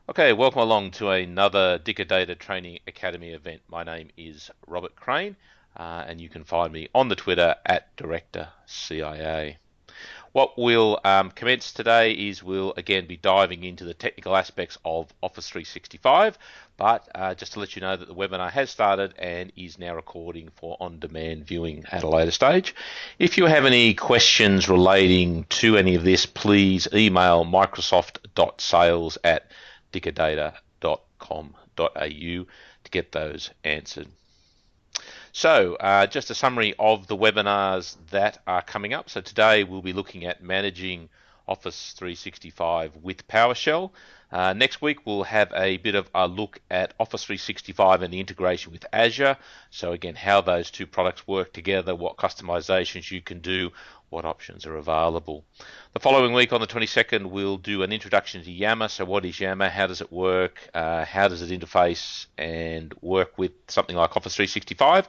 Okay, welcome along to another Dicker Data Training Academy event. My name is Robert Crane, and you can find me on the Twitter at Director CIA. What we'll commence today is we'll again be diving into the technical aspects of Office 365, but just to let you know that the webinar has started and is now recording for on-demand viewing at a later stage. If you have any questions relating to any of this, please email microsoft.sales@dickerdata.com.au to get those answered. So just a summary of the webinars that are coming up. So today we'll be looking at managing Office 365 with PowerShell. Next week we'll have a bit of a look at Office 365 and the integration with Azure. So again, how those two products work together, what customizations you can do, what options are available. The following week on the 22nd we'll do an introduction to Yammer. So what is Yammer, how does it work, how does it interface and work with something like Office 365,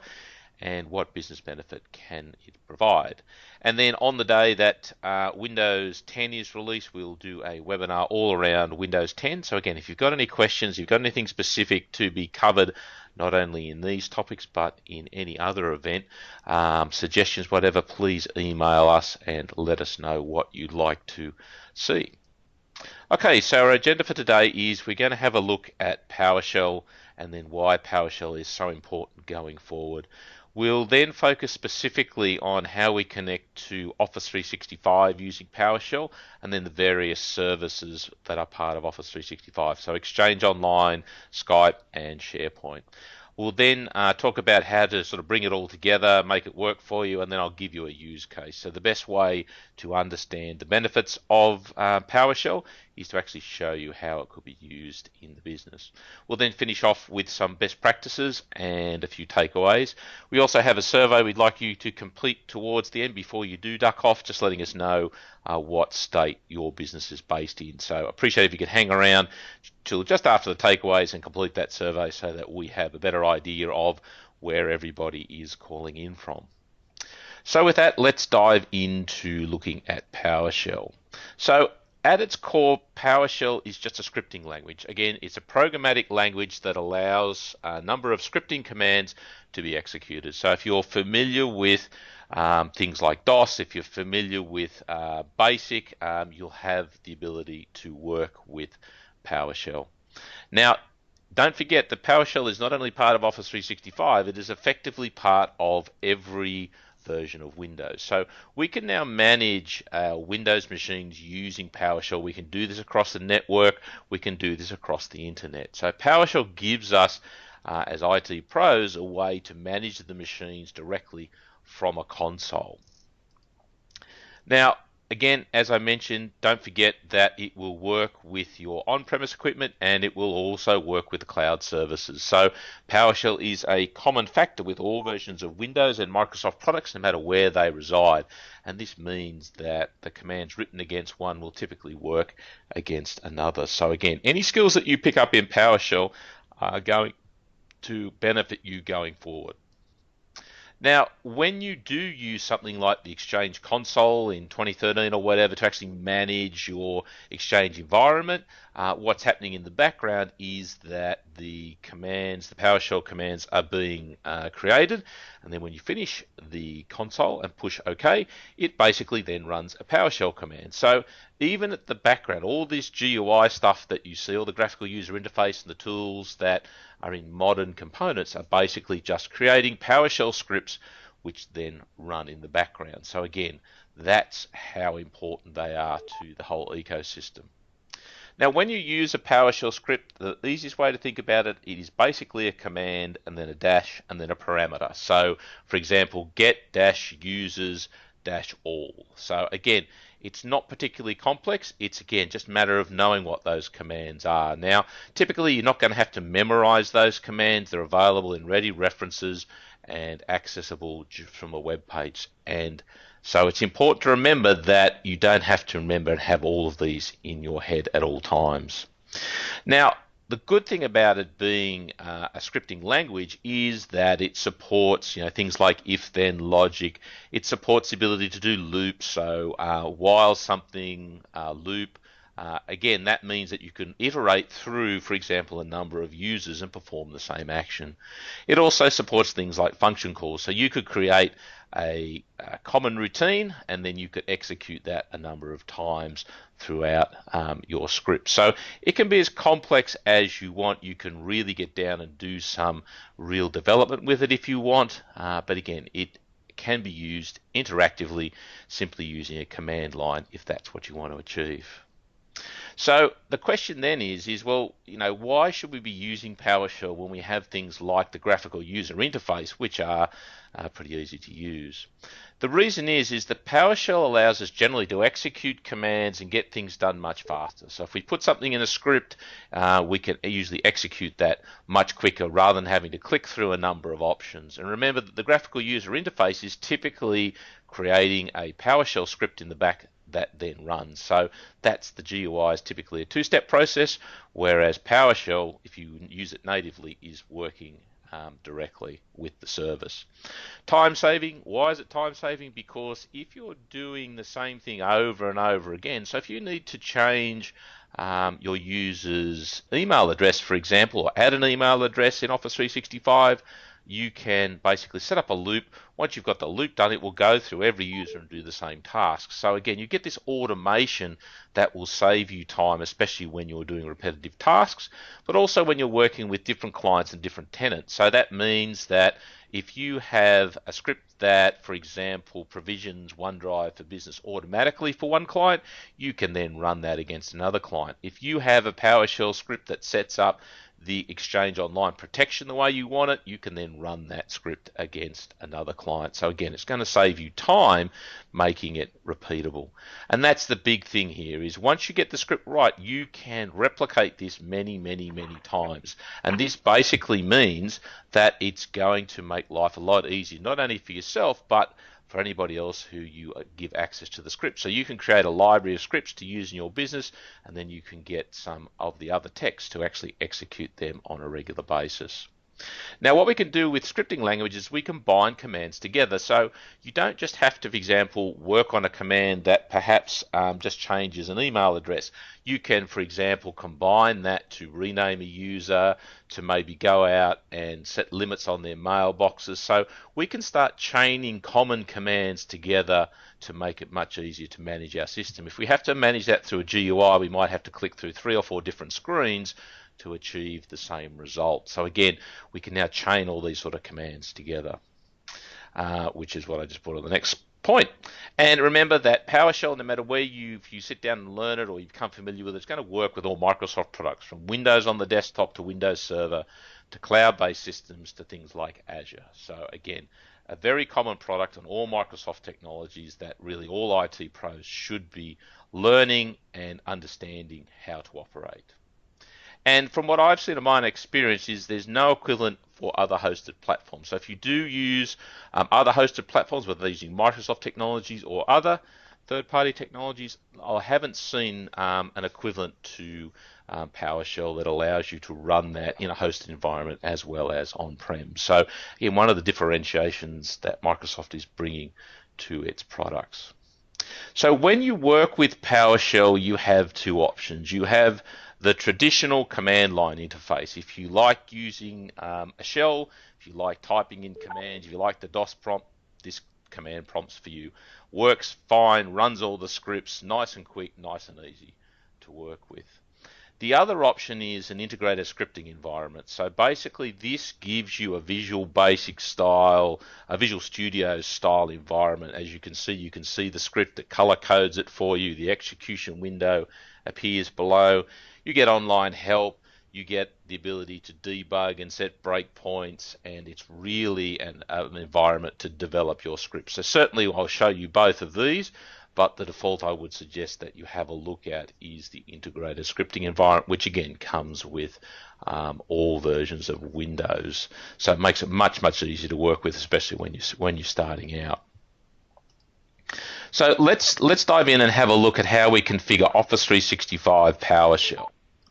and what business benefit can it provide. And then on the day that Windows 10 is released, we'll do a webinar all around Windows 10. So again, if you've got any questions, you've got anything specific to be covered, not only in these topics, but in any other event, suggestions, whatever, please email us and let us know what you'd like to see. Okay, so our agenda for today is we're going to have a look at PowerShell and then why PowerShell is so important going forward. We'll then focus specifically on how we connect to Office 365 using PowerShell and then the various services that are part of Office 365. So Exchange Online, Skype and SharePoint. We'll then talk about how to sort of bring it all together, make it work for you, and then I'll give you a use case. So the best way to understand the benefits of PowerShell is to actually show you how it could be used in the business. We'll then finish off with some best practices and a few takeaways. We also have a survey we'd like you to complete towards the end before you do duck off, just letting us know what state your business is based in. So I appreciate if you could hang around till just after the takeaways and complete that survey so that we have a better idea of where everybody is calling in from. So with that, let's dive into looking at PowerShell. So at its core, PowerShell is just a scripting language. Again, it's a programmatic language that allows a number of scripting commands to be executed. So if you're familiar with things like DOS, if you're familiar with BASIC, you'll have the ability to work with PowerShell. Now, don't forget that PowerShell is not only part of Office 365, it is effectively part of every version of Windows. So we can now manage our Windows machines using PowerShell. We can do this across the network. We can do this across the internet. So PowerShell gives us, as IT pros, a way to manage the machines directly from a console. Now, again, as I mentioned, don't forget that it will work with your on-premise equipment and it will also work with the cloud services. So PowerShell is a common factor with all versions of Windows and Microsoft products, no matter where they reside. And this means that the commands written against one will typically work against another. So again, any skills that you pick up in PowerShell are going to benefit you going forward. Now, when you do use something like the Exchange console in 2013 or whatever to actually manage your Exchange environment, what's happening in the background is that the commands, the PowerShell commands, are being created, and then when you finish the console and push OK, it basically then runs a PowerShell command. So even at the background, all this GUI stuff that you see, all the graphical user interface and the tools that are in modern components are basically just creating PowerShell scripts which then run in the background. So again, that's how important they are to the whole ecosystem. Now, when you use a PowerShell script, the easiest way to think about it, it is basically a command and then a dash and then a parameter. So, for example, get dash users dash all. So again, it's not particularly complex. It's again just a matter of knowing what those commands are. Now, typically you're not going to have to memorize those commands. They're available in ready references and accessible from a web page. And so it's important to remember that you don't have to remember and have all of these in your head at all times. Now, the good thing about it being a scripting language is that it supports, things like if-then logic. It supports the ability to do loops. So while something loop, Again, that means that you can iterate through, for example, a number of users and perform the same action. It also supports things like function calls. So you could create a common routine and then you could execute that a number of times throughout your script. So it can be as complex as you want. You can really get down and do some real development with it if you want. But again, it can be used interactively, simply using a command line if that's what you want to achieve. So the question then is well, why should we be using PowerShell when we have things like the graphical user interface, which are pretty easy to use? The reason is that PowerShell allows us generally to execute commands and get things done much faster. So if we put something in a script, we can usually execute that much quicker rather than having to click through a number of options. And remember that the graphical user interface is typically creating a PowerShell script in the back that then runs. So that's the GUI is typically a two-step process, whereas PowerShell, if you use it natively, is working directly with the service. Time saving. Why is it time saving? Because if you're doing the same thing over and over again, so if you need to change your user's email address, for example, or add an email address in Office 365, you can basically set up a loop. Once you've got the loop done, it will go through every user and do the same task. So again, you get this automation that will save you time, especially when you're doing repetitive tasks, but also when you're working with different clients and different tenants. So that means that if you have a script that, for example, provisions OneDrive for Business automatically for one client, you can then run that against another client. If you have a PowerShell script that sets up the Exchange Online protection the way you want it, you can then run that script against another client. So again, it's going to save you time making it repeatable. And that's the big thing here, is once you get the script right, you can replicate this many, many, many times. And this basically means that it's going to make life a lot easier, not only for yourself, but for anybody else who you give access to the script. So you can create a library of scripts to use in your business, and then you can get some of the other text to actually execute them on a regular basis. Now, what we can do with scripting languages, we combine commands together. So you don't just have to, for example, work on a command that perhaps just changes an email address. You can, for example, combine that to rename a user, to maybe go out and set limits on their mailboxes. So we can start chaining common commands together to make it much easier to manage our system. If we have to manage that through a GUI, we might have to click through 3 or 4 different screens to achieve the same result. So again, we can now chain all these sort of commands together, which is what I just brought on the next point. And remember that PowerShell, no matter where you sit down and learn it or you become familiar with it, it's going to work with all Microsoft products, from Windows on the desktop to Windows Server to cloud-based systems to things like Azure. So again, a very common product on all Microsoft technologies that really all IT pros should be learning and understanding how to operate. And from what I've seen in my own experience is there's no equivalent for other hosted platforms. So if you do use other hosted platforms, whether they're using Microsoft technologies or other third-party technologies, I haven't seen an equivalent to PowerShell that allows you to run that in a hosted environment as well as on-prem. So again, one of the differentiations that Microsoft is bringing to its products. So when you work with PowerShell, you have two options. You have the traditional command line interface. If you like using a shell, if you like typing in commands, if you like the DOS prompt, this command prompts for you. Works fine, runs all the scripts, nice and quick, nice and easy to work with. The other option is an integrated scripting environment. So basically this gives you a Visual Basic style, a Visual Studio style environment. As you can see the script that color codes it for you. The execution window appears below. You get online help. You get the ability to debug and set breakpoints, and it's really an environment to develop your script. So certainly I'll show you both of these, but the default I would suggest that you have a look at is the integrated scripting environment, which again comes with all versions of Windows. So it makes it much, much easier to work with, especially when you're starting out. So let's dive in and have a look at how we configure Office 365 PowerShell.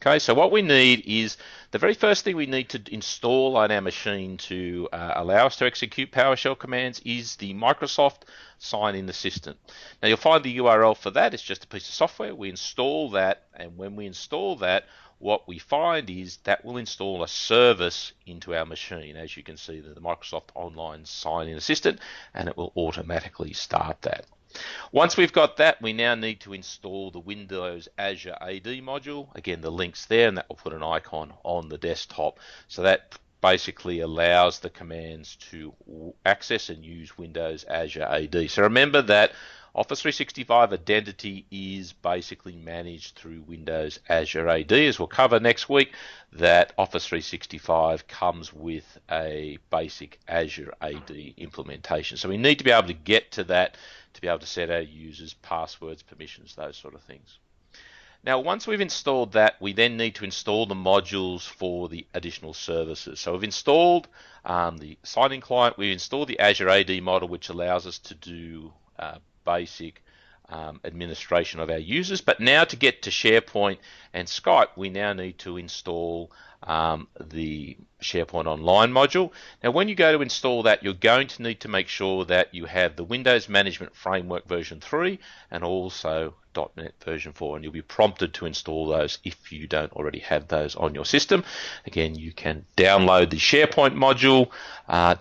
Okay, so what we need is the very first thing we need to install on our machine to allow us to execute PowerShell commands is the Microsoft Sign-in Assistant. Now you'll find the URL for that. It's just a piece of software. We install that, and when we install that, what we find is that will install a service into our machine. As you can see, the Microsoft Online Sign-in Assistant, and it will automatically start that. Once we've got that, we now need to install the Windows Azure AD module. Again, the link's there, and that will put an icon on the desktop. So that basically allows the commands to access and use Windows Azure AD. So remember that Office 365 identity is basically managed through Windows Azure AD. As we'll cover next week, that Office 365 comes with a basic Azure AD implementation. So we need to be able to get to that to be able to set our users, passwords, permissions, those sort of things. Now, once we've installed that, we then need to install the modules for the additional services. So we've installed the sign-in client, we've installed the Azure AD model, which allows us to do basic administration of our users. But now to get to SharePoint and Skype, we now need to install the SharePoint Online module. Now when you go to install that, you're going to need to make sure that you have the Windows Management Framework version 3 and also .NET version 4, and you'll be prompted to install those if you don't already have those on your system. Again, you can download the SharePoint module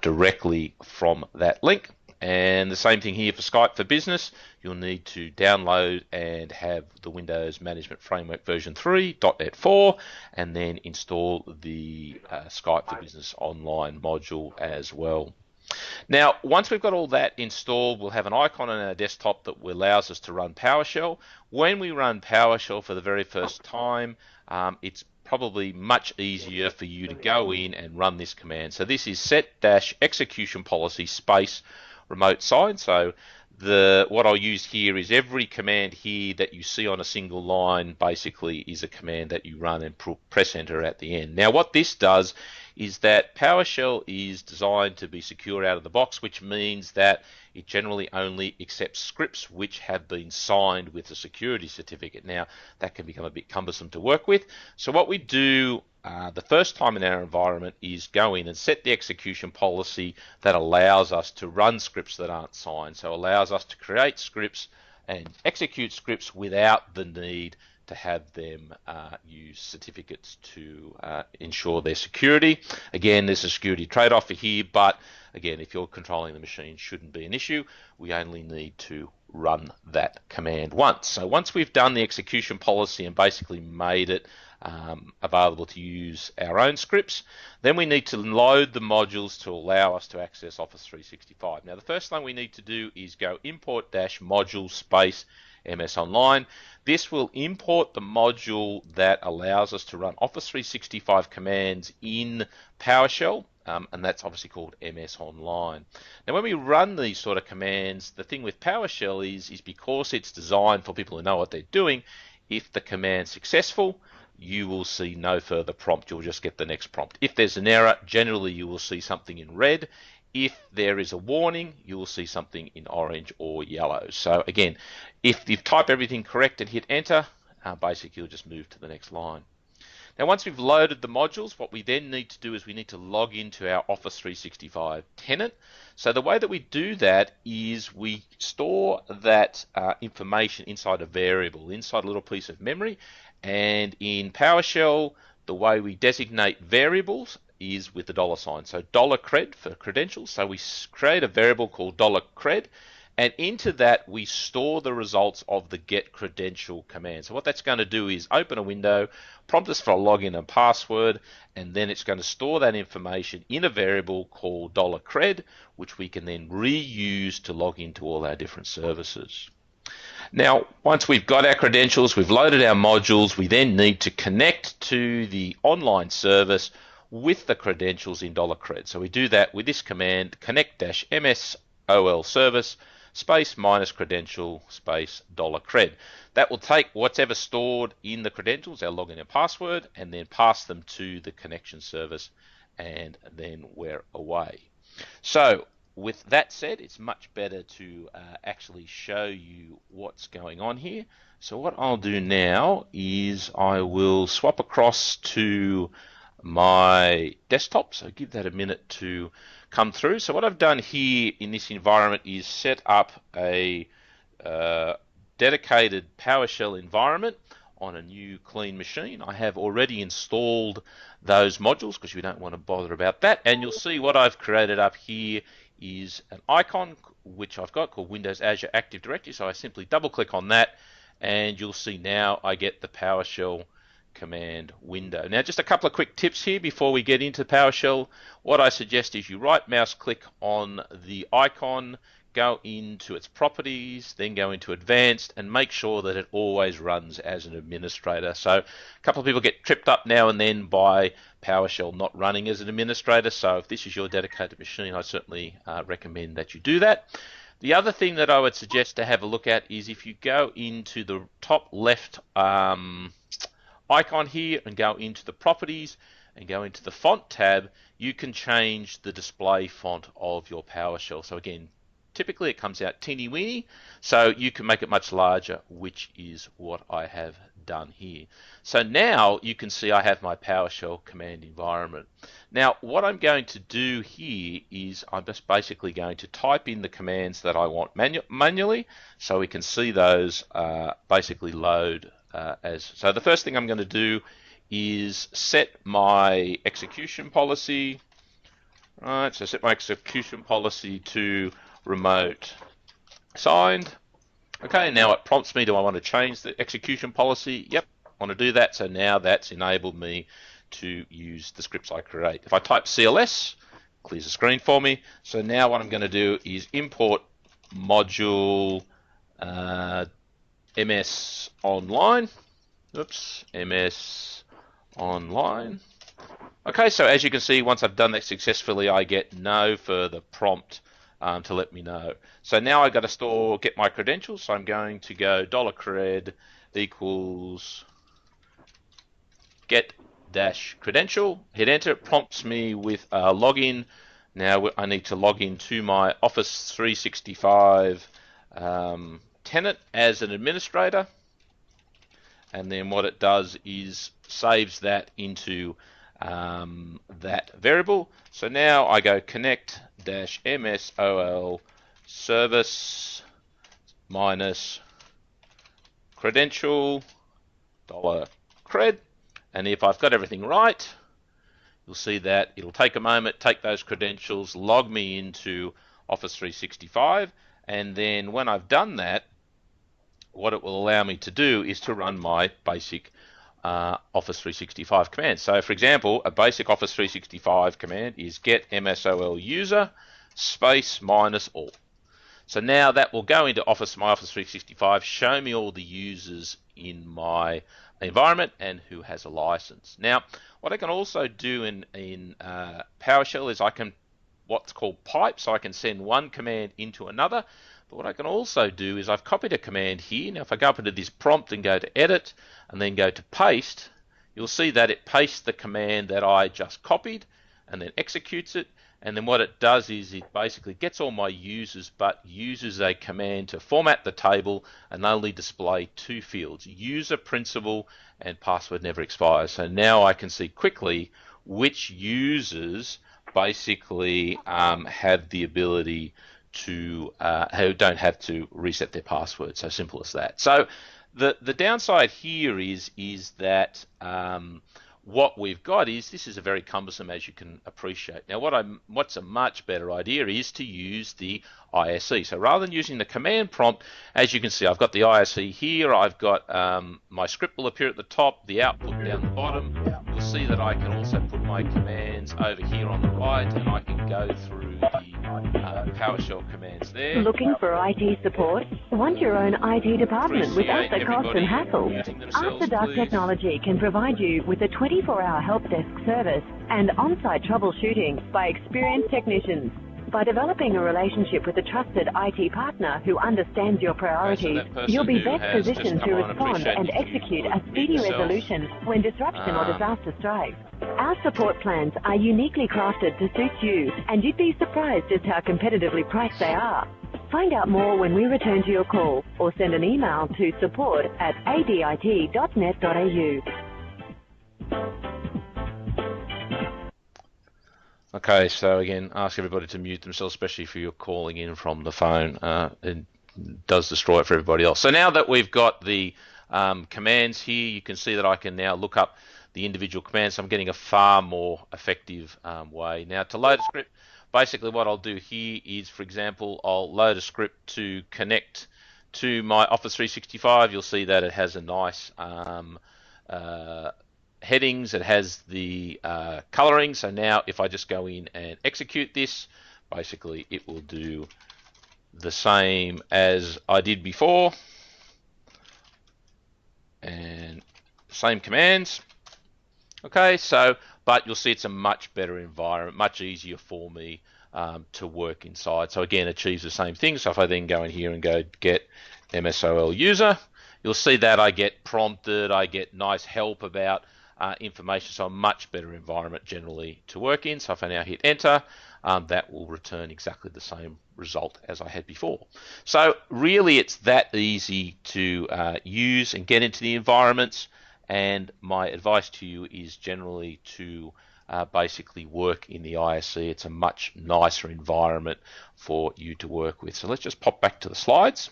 directly from that link. And the same thing here for Skype for Business. You'll need to download and have the Windows Management Framework version 3, .NET 4, and then install the Skype for Business Online module as well. Now, once we've got all that installed, we'll have an icon on our desktop that allows us to run PowerShell. When we run PowerShell for the very first time, it's probably much easier for you to go in and run this command. So this is set-execution policy space remote sign. So what I'll use here is every command here that you see on a single line basically is a command that you run and press enter at the end. Now what this does is that PowerShell is designed to be secure out of the box, which means that it generally only accepts scripts which have been signed with a security certificate. Now that can become a bit cumbersome to work with. So what we do the first time in our environment is go in and set the execution policy that allows us to run scripts that aren't signed. So allows us to create scripts and execute scripts without the need to have them use certificates to ensure their security. Again, there's a security trade-off here, but again, if you're controlling the machine, shouldn't be an issue. We only need to run that command once. So once we've done the execution policy and basically made it available to use our own scripts, then we need to load the modules to allow us to access Office 365. Now the first thing we need to do is go import-module space MS Online. This will import the module that allows us to run Office 365 commands in PowerShell, and that's obviously called MS Online. Now when we run these sort of commands, the thing with PowerShell is because it's designed for people who know what they're doing, if the command's successful, you will see no further prompt. You'll just get the next prompt. If there's an error, generally you will see something in red. If there is a warning, you will see something in orange or yellow. So again, if you type everything correct and hit enter, basically you'll just move to the next line. Now once we've loaded the modules, what we then need to do is we need to log into our Office 365 tenant. So the way that we do that is we store that information inside a variable, inside a little piece of memory. And in PowerShell, the way we designate variables is with the $sign. So $cred for credentials. So we create a variable called $cred, and into that we store the results of the get credential command. So what that's going to do is open a window, prompt us for a login and password, and then it's going to store that information in a variable called $cred, which we can then reuse to log into all our different services. Now, once we've got our credentials, we've loaded our modules, we then need to connect to the online service with the credentials in $cred. So we do that with this command, connect-msol service space -credential space $cred. That will take whatever stored in the credentials, our login and password, and then pass them to the connection service, and then we're away. So with that said, it's much better to actually show you what's going on here. So what I'll do now is I will swap across to my desktop, so give that a minute to come through. So what I've done here in this environment is set up a dedicated PowerShell environment on a new clean machine. I have already installed those modules because you don't want to bother about that, and you'll see what I've created up here is an icon which I've got called Windows Azure Active Directory. So I simply double click on that and you'll see now I get the PowerShell command window. Now just a couple of quick tips here before we get into PowerShell. What I suggest is you right mouse click on the icon, go into its properties, then go into advanced, and make sure that it always runs as an administrator. So a couple of people get tripped up now and then by PowerShell not running as an administrator. So if this is your dedicated machine, I certainly recommend that you do that. The other thing that I would suggest to have a look at is if you go into the top left icon here and go into the properties and go into the font tab, you can change the display font of your PowerShell. So again, typically it comes out teeny weeny, so you can make it much larger, which is what I have done here. So now you can see I have my PowerShell command environment. Now what I'm going to do here is I'm just basically going to type in the commands that I want manually, so we can see those basically load so the first thing I'm going to do is set my execution policy. Right, so set my execution policy to remote signed. Okay, now it prompts me, do I want to change the execution policy? Yep, I want to do that. So now that's enabled me to use the scripts I create. If I type CLS, clears the screen for me. So now what I'm going to do is import module MS online. Oops, MS online. Okay, so as you can see, once I've done that successfully, I get no further prompt to let me know. So now I've got to get my credentials. So I'm going to go $cred equals get dash credential, hit enter. It prompts me with a login. Now I need to log into my Office 365 tenant as an administrator, and then what it does is saves that into that variable. So now I go connect dash msol service minus credential $cred, and if I've got everything right, you'll see that it'll take a moment, take those credentials, log me into Office 365, and then when I've done that, what it will allow me to do is to run my basic Office 365 command. So for example, a basic Office 365 command is get msol user space minus all. So now that will go into my Office 365, show me all the users in my environment and who has a license. Now, what I can also do in PowerShell is I can what's called pipe, so I can send one command into another. But what I can also do is I've copied a command here. Now if I go up into this prompt and go to edit and then go to paste, you'll see that it pastes the command that I just copied and then executes it. And then what it does is it basically gets all my users but uses a command to format the table and only display two fields, user, principal, and password never expires. So now I can see quickly which users basically have the ability to who don't have to reset their password. So simple as that. So the downside here is that what we've got is this is a very cumbersome, as you can appreciate. Now what's a much better idea is to use the ISE. So rather than using the command prompt, as you can see, I've got the ISE here. I've got my script will appear at the top, the output down the bottom. You'll see that I can also put my commands over here on the right, and I can go through the PowerShell commands there. Looking for IT support? Want your own IT department without the cost and hassle? After Dark Technology can provide you with a 24-hour help desk service and on-site troubleshooting by experienced technicians. By developing a relationship with a trusted IT partner who understands your priorities, you'll be best positioned to respond and execute a speedy resolution when disruption or disaster strikes. Our support plans are uniquely crafted to suit you, and you'd be surprised just how competitively priced they are. Find out more when we return to your call, or send an email to support@adit.net.au. Okay, so again, ask everybody to mute themselves, especially if you're calling in from the phone. It does destroy it for everybody else. So now that we've got the commands here, you can see that I can now look up the individual commands. So I'm getting a far more effective way. Now to load a script, basically what I'll do here is, for example, I'll load a script to connect to my Office 365. You'll see that it has a nice headings, it has the coloring. So now if I just go in and execute this, basically it will do the same as I did before, and same commands. Okay, so but you'll see it's a much better environment, much easier for me to work inside. So again, achieves the same thing. So if I then go in here and go get MSOL user, you'll see that I get prompted, I get nice help about information, so a much better environment generally to work in. So if I now hit enter, that will return exactly the same result as I had before. So really it's that easy to use and get into the environments, and my advice to you is generally to basically work in the ISC. It's a much nicer environment for you to work with. So let's just pop back to the slides.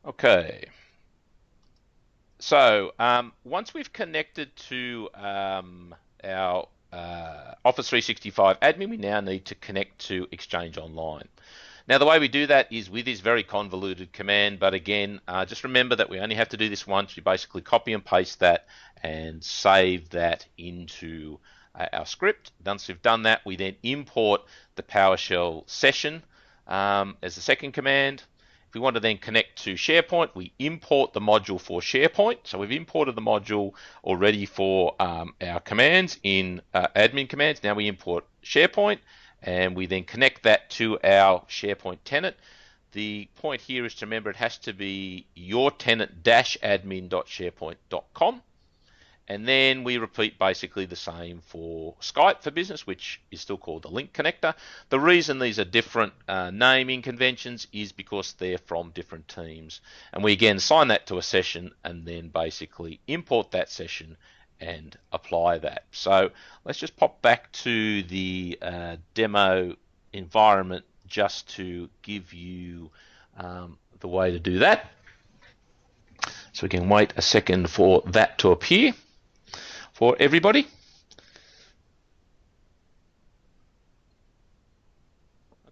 Okay. So once we've connected to our Office 365 admin, we now need to connect to Exchange Online. Now the way we do that is with this very convoluted command, but again, just remember that we only have to do this once. You basically copy and paste that and save that into our script. Once we've done that, we then import the PowerShell session as the second command. If we want to then connect to SharePoint, we import the module for SharePoint. So we've imported the module already for our commands in admin commands. Now we import SharePoint, and we then connect that to our SharePoint tenant. The point here is to remember it has to be your tenant-admin.sharepoint.com. And then we repeat basically the same for Skype for Business, which is still called the link connector. The reason these are different naming conventions is because they're from different teams. And we again assign that to a session and then basically import that session and apply that. So let's just pop back to the demo environment just to give you the way to do that. So we can wait a second for that to appear for everybody.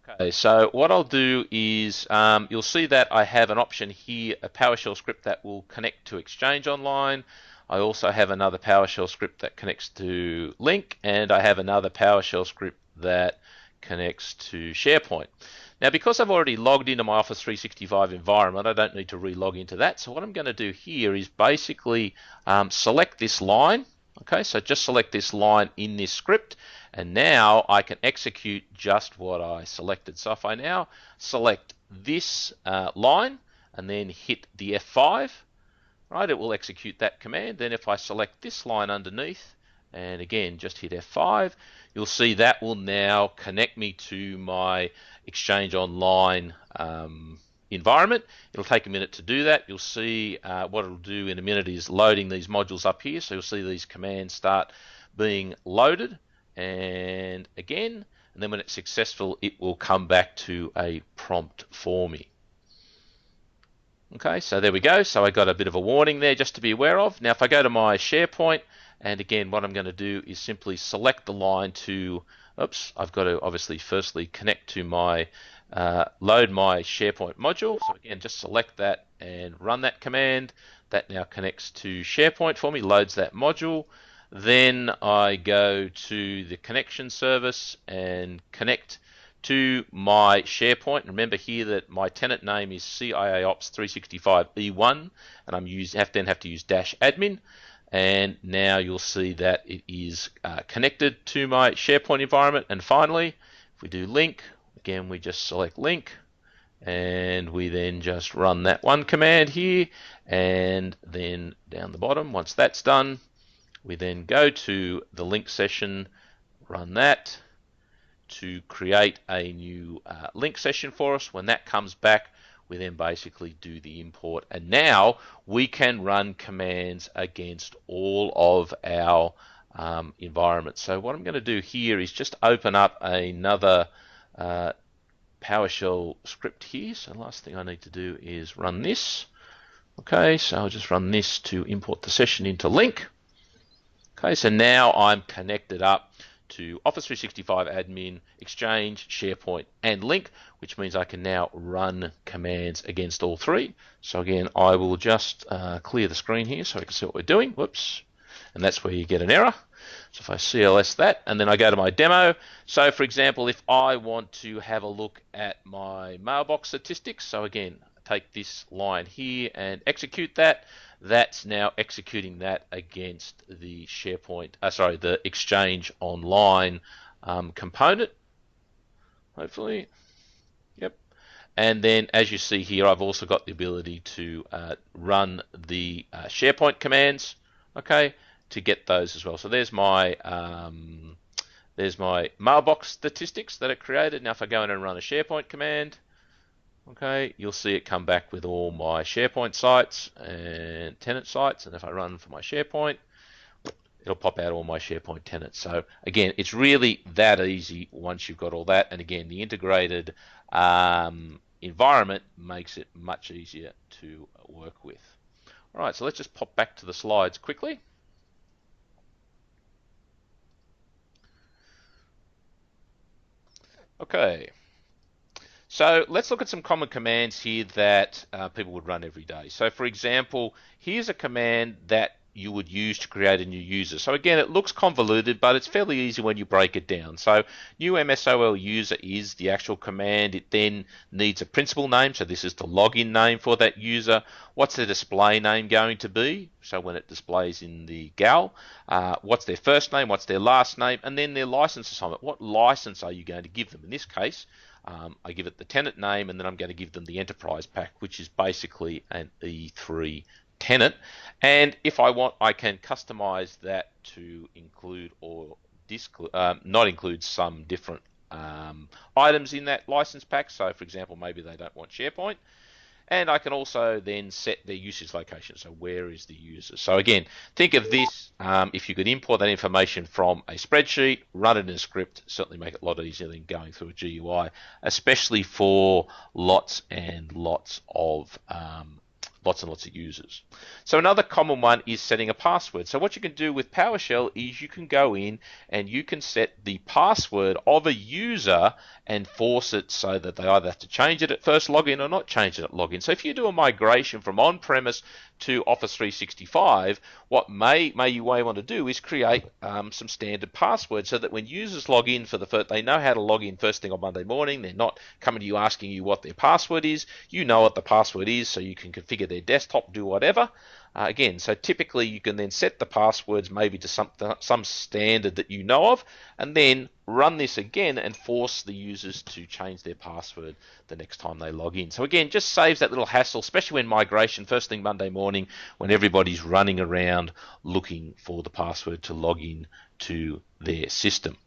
Okay, so what I'll do is you'll see that I have an option here, a PowerShell script that will connect to Exchange Online. I also have another PowerShell script that connects to Link, and I have another PowerShell script that connects to SharePoint. Now, because I've already logged into my Office 365 environment, I don't need to re-log into that. So what I'm going to do here is basically select this line. Okay, so just select this line in this script, and now I can execute just what I selected. So if I now select this line and then hit the F5, right, it will execute that command. Then if I select this line underneath, and again just hit F5, you'll see that will now connect me to my Exchange Online environment. It'll take a minute to do that. You'll see what it'll do in a minute is loading these modules up here. So you'll see these commands start being loaded, and again, and then when it's successful, it will come back to a prompt for me. Okay, so there we go. So I got a bit of a warning there just to be aware of. Now if I go to my SharePoint, and again what I'm going to do is simply select the line to, oops, I've got to obviously firstly connect to my load my SharePoint module. So again, just select that and run that command. That now connects to SharePoint for me, loads that module. Then I go to the connection service and connect to my SharePoint. Remember here that my tenant name is CIAOps 365 E1, and I'm have to use -admin. And now you'll see that it is connected to my SharePoint environment. And finally, if we do link, again, we just select link, and we then just run that one command here, and then down the bottom, once that's done, we then go to the link session, run that to create a new link session for us. When that comes back, we then basically do the import, and now we can run commands against all of our environments. So what I'm going to do here is just open up another PowerShell script here. So the last thing I need to do is run this. Okay, so I'll just run this to import the session into link. Okay, so now I'm connected up to Office 365 Admin, Exchange, SharePoint, and Link, which means I can now run commands against all three. So again, I will just clear the screen here so I can see what we're doing. Whoops. And that's where you get an error. So if I CLS that, and then I go to my demo. So for example, if I want to have a look at my mailbox statistics, so again, take this line here and execute that. That's now executing that against the SharePoint, the Exchange Online component, hopefully. Yep. And then as you see here, I've also got the ability to run the SharePoint commands, okay, to get those as well. So there's my mailbox statistics that are created. Now if I go in and run a SharePoint command, okay, you'll see it come back with all my SharePoint sites and tenant sites. And if I run for my SharePoint, it'll pop out all my SharePoint tenants. So again, it's really that easy once you've got all that. And again, the integrated environment makes it much easier to work with. All right, so let's just pop back to the slides quickly. Okay. So let's look at some common commands here that people would run every day. So for example, here's a command that you would use to create a new user. So again, it looks convoluted, but it's fairly easy when you break it down. So new MSOL user is the actual command. It then needs a principal name. So this is the login name for that user. What's the display name going to be? So when it displays in the GAL, what's their first name? What's their last name? And then their license assignment. What license are you going to give them? In this case, I give it the tenant name, and then I'm going to give them the enterprise pack, which is basically an E3 tenant. And if I want, I can customize that to include or not include some different items in that license pack. So for example, maybe they don't want SharePoint. And I can also then set their usage location. So where is the user? So again, think of this, if you could import that information from a spreadsheet, run it in a script, certainly make it a lot easier than going through a GUI, especially for lots and lots of users. So another common one is setting a password. So what you can do with PowerShell is you can go in and you can set the password of a user and force it so that they either have to change it at first login or not change it at login. So if you do a migration from on-premise to Office 365, what you may want to do is create some standard passwords so that when users log in for the first, they know how to log in first thing on Monday morning. They're not coming to you asking you what their password is. You know what the password is, so you can configure their desktop, do whatever. Again, so typically you can then set the passwords maybe to some standard that you know of, and then run this again and force the users to change their password the next time they log in. So again, just saves that little hassle, especially when migration, first thing Monday morning, when everybody's running around looking for the password to log in to their system.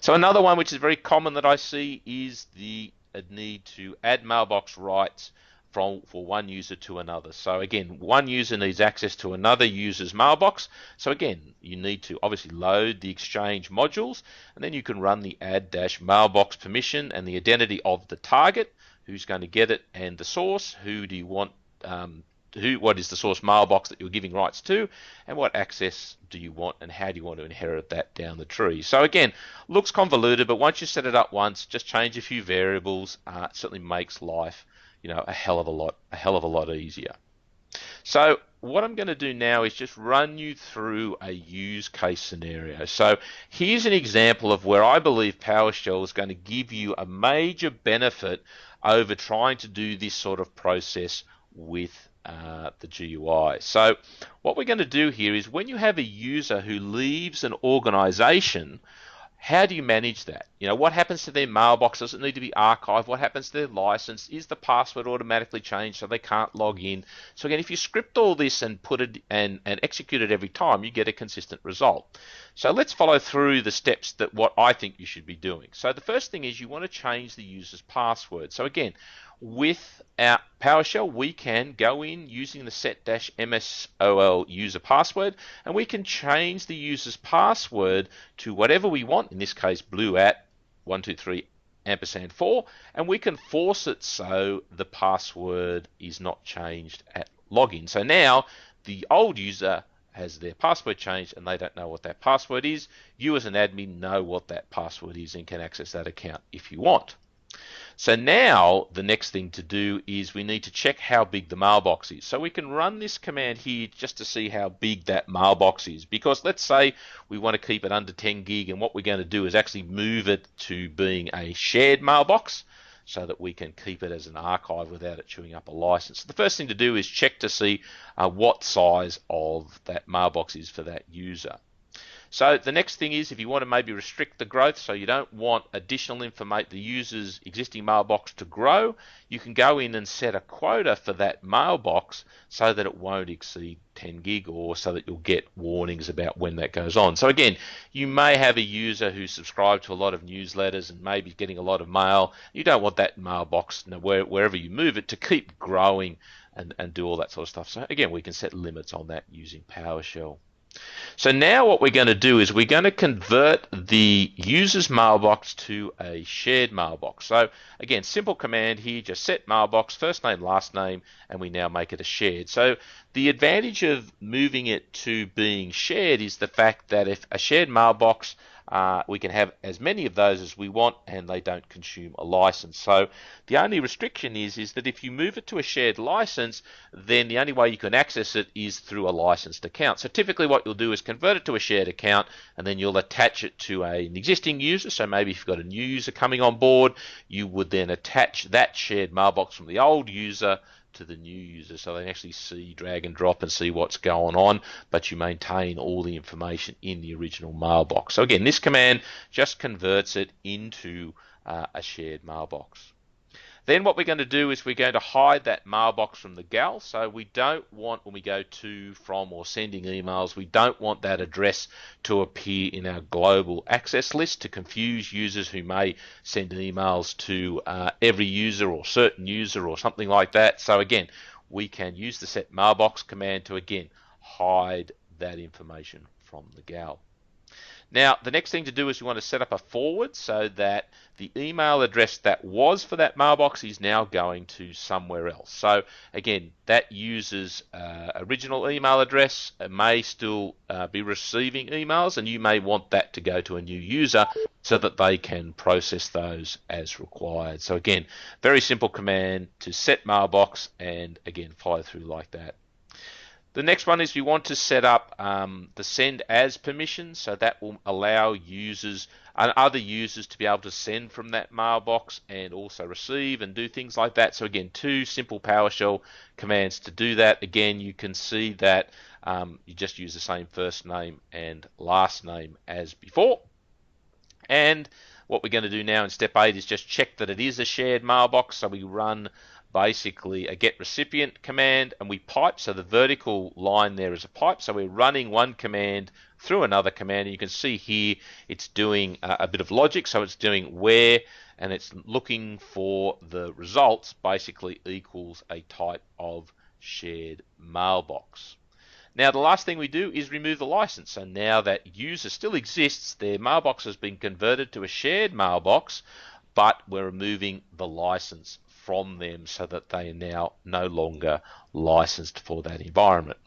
So another one which is very common that I see is the need to add mailbox rights for one user to another. So again, one user needs access to another user's mailbox. So again, you need to obviously load the Exchange modules, and then you can run the add-mailbox permission and the identity of the target, who's going to get it, and the source, who do you want, what is the source mailbox that you're giving rights to, and what access do you want, and how do you want to inherit that down the tree. So again, looks convoluted, but once you set it up once, just change a few variables, it certainly makes life a hell of a lot easier. So what I'm going to do now is just run you through a use case scenario. So here's an example of where I believe PowerShell is going to give you a major benefit over trying to do this sort of process with the GUI. So what we're going to do here is when you have a user who leaves an organization, how do you manage that? You know, what happens to their mailbox? Does it need to be archived? What happens to their license? Is the password automatically changed so they can't log in? So again, if you script all this and put it and execute it every time, you get a consistent result. So let's follow through the steps that what I think you should be doing. So the first thing is you want to change the user's password. So again, with our PowerShell, we can go in using the set-msol user password, and we can change the user's password to whatever we want, in this case blue at 123 $4, and we can force it so the password is not changed at login. So now the old user has their password changed and they don't know what that password is. You as an admin know what that password is and can access that account if you want. So now the next thing to do is we need to check how big the mailbox is. So we can run this command here just to see how big that mailbox is, because let's say we want to keep it under 10 gig, and what we're going to do is actually move it to being a shared mailbox so that we can keep it as an archive without it chewing up a license. So the first thing to do is check to see what size of that mailbox is for that user. So the next thing is, if you want to maybe restrict the growth, so you don't want additional information, the user's existing mailbox to grow, you can go in and set a quota for that mailbox so that it won't exceed 10 gig, or so that you'll get warnings about when that goes on. So again, you may have a user who's subscribed to a lot of newsletters and maybe getting a lot of mail. You don't want that mailbox, wherever you move it, to keep growing and do all that sort of stuff. So again, we can set limits on that using PowerShell. So now what we're going to do is we're going to convert the user's mailbox to a shared mailbox. So again, simple command here, just set mailbox, first name, last name, and we now make it a shared. So the advantage of moving it to being shared is the fact that if a shared mailbox, we can have as many of those as we want, and they don't consume a license. So the only restriction is that if you move it to a shared license, then the only way you can access it is through a licensed account. So typically what you'll do is convert it to a shared account, and then you'll attach it to an existing user. So maybe if you've got a new user coming on board, you would then attach that shared mailbox from the old user to the new user, so they can actually see, drag and drop and see what's going on, but you maintain all the information in the original mailbox. So again, this command just converts it into a shared mailbox. Then what we're going to do is we're going to hide that mailbox from the gal. So we don't want, when we go to, from, or sending emails, we don't want that address to appear in our global access list to confuse users who may send emails to every user or certain user or something like that. So again, we can use the set mailbox command to again hide that information from the gal. Now, the next thing to do is we want to set up a forward so that the email address that was for that mailbox is now going to somewhere else. So again, that user's original email address may still be receiving emails, and you may want that to go to a new user so that they can process those as required. So again, very simple command to set mailbox, and again, follow through like that. The next one is we want to set up the send as permission, so that will allow users and other users to be able to send from that mailbox and also receive and do things like that. So again, two simple PowerShell commands to do that. Again, you can see that you just use the same first name and last name as before. And what we're going to do now in step 8 is just check that it is a shared mailbox. So we run basically a get recipient command, and we pipe, so the vertical line there is a pipe, so we're running one command through another command, and you can see here it's doing a bit of logic, so it's doing where, and it's looking for the results basically equals a type of shared mailbox. Now the last thing we do is remove the license. So now that user still exists, their mailbox has been converted to a shared mailbox, but we're removing the license from them so that they are now no longer licensed for that environment.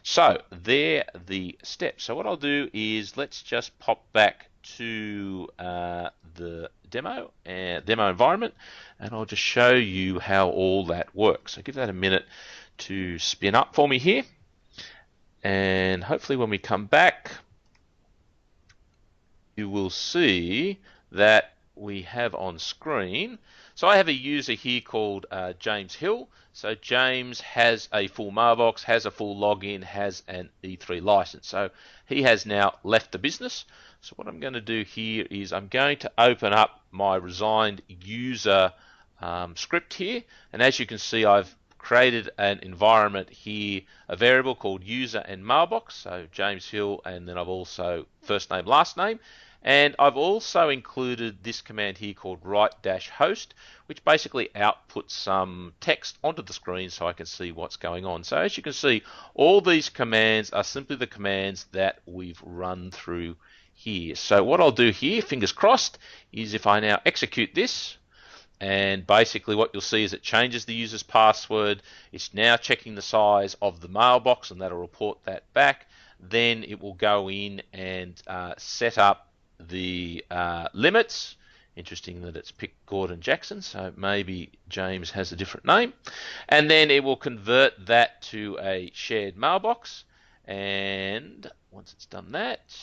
So they're the steps. So what I'll do is let's just pop back to the demo environment, and I'll just show you how all that works. So give that a minute to spin up for me here, and hopefully when we come back you will see that we have on screen. So I have a user here called James Hill. So James has a full mailbox, has a full login, has an E3 license. So he has now left the business. So what I'm going to do here is I'm going to open up my resigned user script here, and as you can see, I've created an environment here, a variable called user and mailbox, so James Hill, and then I've also first name, last name, and I've also included this command here called write-host, which basically outputs some text onto the screen so I can see what's going on. So as you can see, all these commands are simply the commands that we've run through here. So what I'll do here, fingers crossed, is if I now execute this, and basically what you'll see is it changes the user's password. It's now checking the size of the mailbox, and that'll report that back. Then it will go in and set up the limits. Interesting that it's picked Gordon Jackson, so maybe James has a different name. And then it will convert that to a shared mailbox. And once it's done that,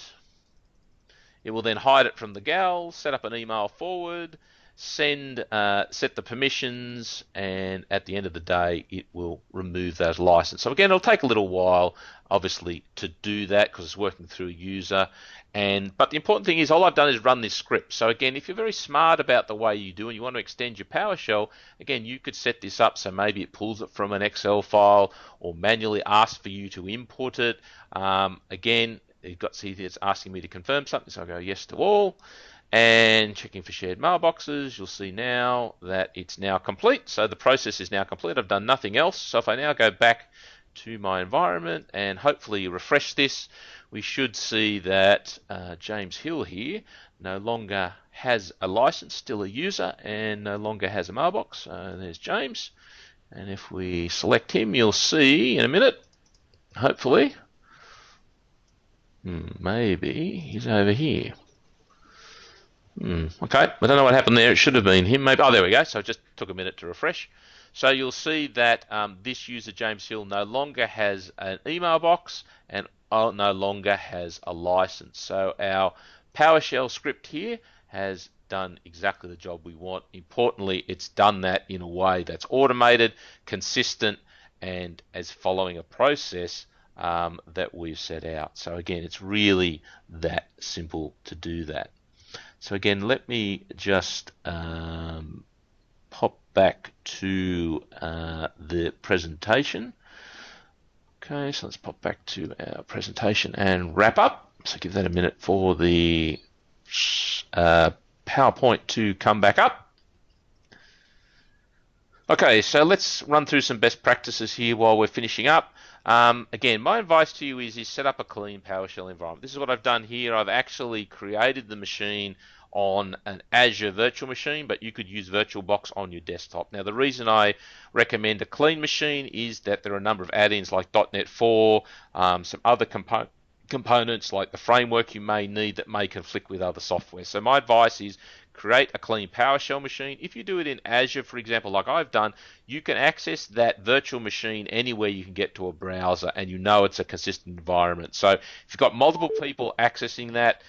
it will then hide it from the gal, set up an email forward, set the permissions, and at the end of the day it will remove that license. So again, it'll take a little while obviously to do that because it's working through a user, but the important thing is all I've done is run this script. So again, if you're very smart about the way you do and you want to extend your PowerShell, again, you could set this up so maybe it pulls it from an Excel file or manually asks for you to input it. Again, you've got to see it's asking me to confirm something, so I'll go yes to all. And checking for shared mailboxes, you'll see now that it's now complete. So the process is now complete. I've done nothing else. So if I now go back to my environment and hopefully refresh this, we should see that James Hill here no longer has a license, still a user, and no longer has a mailbox. There's James. And if we select him, you'll see in a minute, hopefully, maybe he's over here. Okay, I don't know what happened there. It should have been him. Maybe. Oh, there we go. So it just took a minute to refresh. So you'll see that this user, James Hill, no longer has an email box and no longer has a license. So our PowerShell script here has done exactly the job we want. Importantly, it's done that in a way that's automated, consistent, and as following a process that we've set out. So again, it's really that simple to do that. So again, let me just pop back to the presentation. Okay, so let's pop back to our presentation and wrap up. So give that a minute for the PowerPoint to come back up. Okay, so let's run through some best practices here while we're finishing up. Again, my advice to you is set up a clean PowerShell environment. This is what I've done here. I've actually created the machine on an Azure virtual machine, but you could use VirtualBox on your desktop. Now, the reason I recommend a clean machine is that there are a number of add-ins like .NET 4, some other components like the framework you may need that may conflict with other software. So my advice is create a clean PowerShell machine. If you do it in Azure, for example, like I've done, you can access that virtual machine anywhere you can get to a browser, and you know it's a consistent environment. So if you've got multiple people accessing that,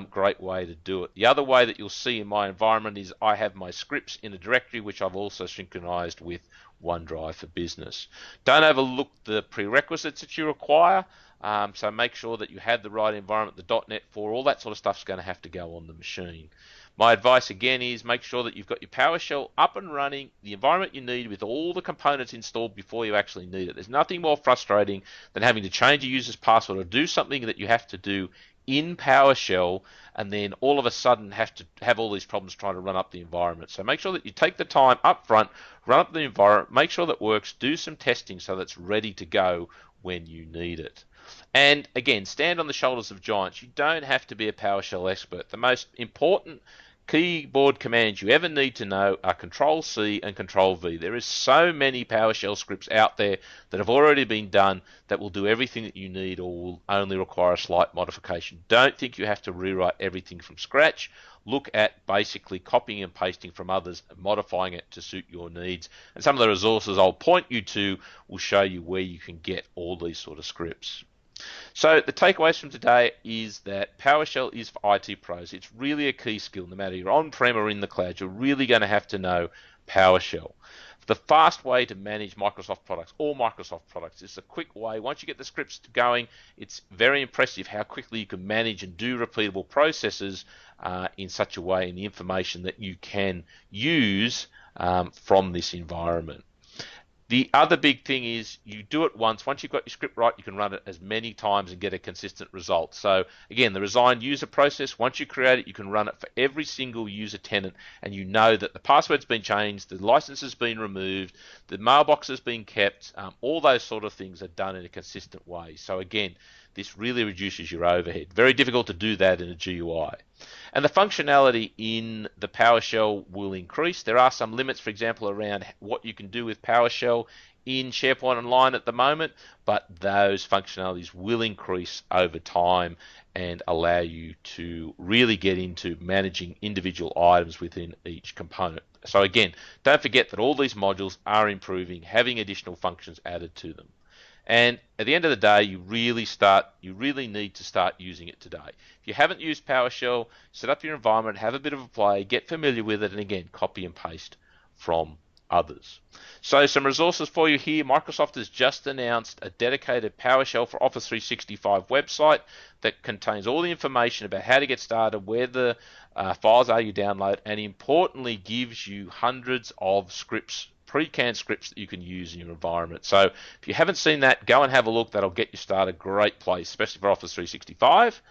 great way to do it. The other way that you'll see in my environment is I have my scripts in a directory which I've also synchronized with OneDrive for Business. Don't overlook the prerequisites that you require. So make sure that you have the right environment, the .NET 4, all that sort of stuff is going to have to go on the machine. My advice again is make sure that you've got your PowerShell up and running, the environment you need with all the components installed before you actually need it. There's nothing more frustrating than having to change a user's password or do something that you have to do in PowerShell and then all of a sudden have to have all these problems trying to run up the environment. So make sure that you take the time up front, run up the environment, make sure that works, do some testing so that it's ready to go when you need it. And again, stand on the shoulders of giants. You don't have to be a PowerShell expert. The most important keyboard commands you ever need to know are Control-C and Control-V. There is so many PowerShell scripts out there that have already been done that will do everything that you need or will only require a slight modification. Don't think you have to rewrite everything from scratch. Look at basically copying and pasting from others and modifying it to suit your needs. And some of the resources I'll point you to will show you where you can get all these sort of scripts. So the takeaways from today is that PowerShell is for IT pros. It's really a key skill. No matter you're on-prem or in the cloud, you're really going to have to know PowerShell. the fast way to manage Microsoft products, all Microsoft products. It's a quick way. Once you get the scripts going, it's very impressive how quickly you can manage and do repeatable processes in such a way, in the information that you can use from this environment. The other big thing is you do it once. Once you've got your script right, you can run it as many times and get a consistent result. So again, the resigned user process, once you create it, you can run it for every single user tenant, and you know that the password's been changed, the license has been removed, the mailbox has been kept, all those sort of things are done in a consistent way. So again, this really reduces your overhead. Very difficult to do that in a GUI. And the functionality in the PowerShell will increase. There are some limits, for example, around what you can do with PowerShell in SharePoint Online at the moment, but those functionalities will increase over time and allow you to really get into managing individual items within each component. So again, don't forget that all these modules are improving, having additional functions added to them. And at the end of the day, you really need to start using it today. If you haven't used PowerShell, set up your environment, have a bit of a play, get familiar with it, and again, copy and paste from others. So some resources for you here. Microsoft has just announced a dedicated PowerShell for Office 365 website that contains all the information about how to get started, where the files are you download, and importantly, gives you hundreds of scripts, pre-canned scripts that you can use in your environment. So if you haven't seen that, go and have a look. That'll get you started. Great place, especially for Office 365.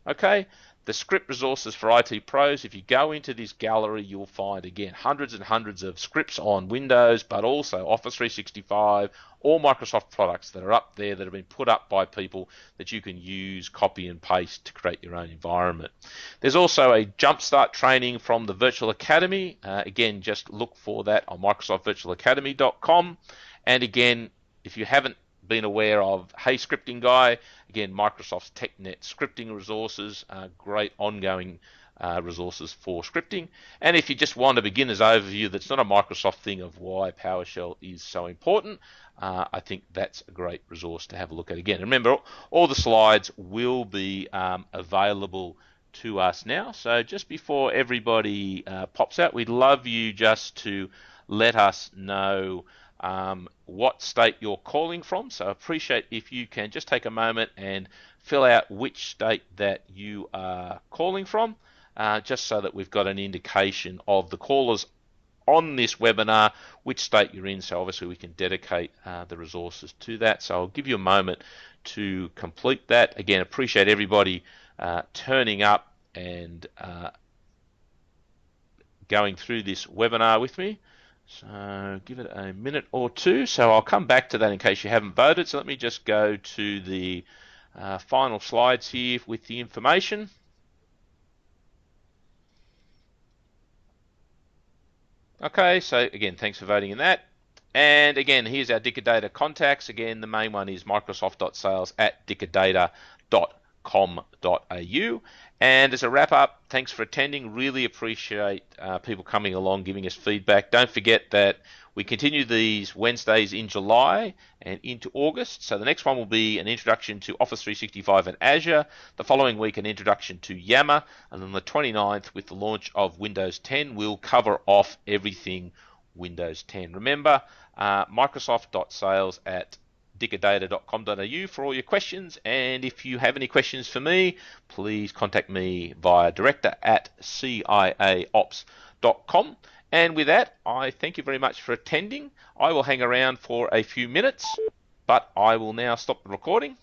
Okay, the script resources for IT pros. If you go into this gallery, you'll find, again, hundreds and hundreds of scripts on Windows, but also Office 365, all Microsoft products that are up there that have been put up by people that you can use, copy and paste to create your own environment. There's also a jumpstart training from the Virtual Academy. Again, just look for that on microsoftvirtualacademy.com. And again, if you haven't been aware of Hey Scripting Guy, again, Microsoft's TechNet scripting resources, great ongoing resources for scripting. And if you just want a beginner's overview that's not a Microsoft thing of why PowerShell is so important, I think that's a great resource to have a look at. Again, remember, all the slides will be available to us now. So just before everybody pops out, we'd love you just to let us know what state you're calling from. So I appreciate if you can just take a moment and fill out which state that you are calling from, just so that we've got an indication of the callers on this webinar, which state you're in. So obviously we can dedicate the resources to that. So I'll give you a moment to complete that. Again, appreciate everybody turning up and going through this webinar with me. So give it a minute or two. So I'll come back to that in case you haven't voted. So let me just go to the final slides here with the information. Okay, so again, thanks for voting in that. And again, here's our Dicadata contacts. Again, the main one is microsoft.sales@dicadata.com.au. And as a wrap up, thanks for attending. Really appreciate people coming along, giving us feedback. Don't forget that we continue these Wednesdays in July and into August. So the next one will be an introduction to Office 365 and Azure. The following week, an introduction to Yammer. And then the 29th, with the launch of Windows 10, we'll cover off everything Windows 10. Remember, microsoft.sales@dicadata.com.au for all your questions. And if you have any questions for me, please contact me via director@ciaops.com. And with that, I thank you very much for attending. I will hang around for a few minutes, but I will now stop the recording.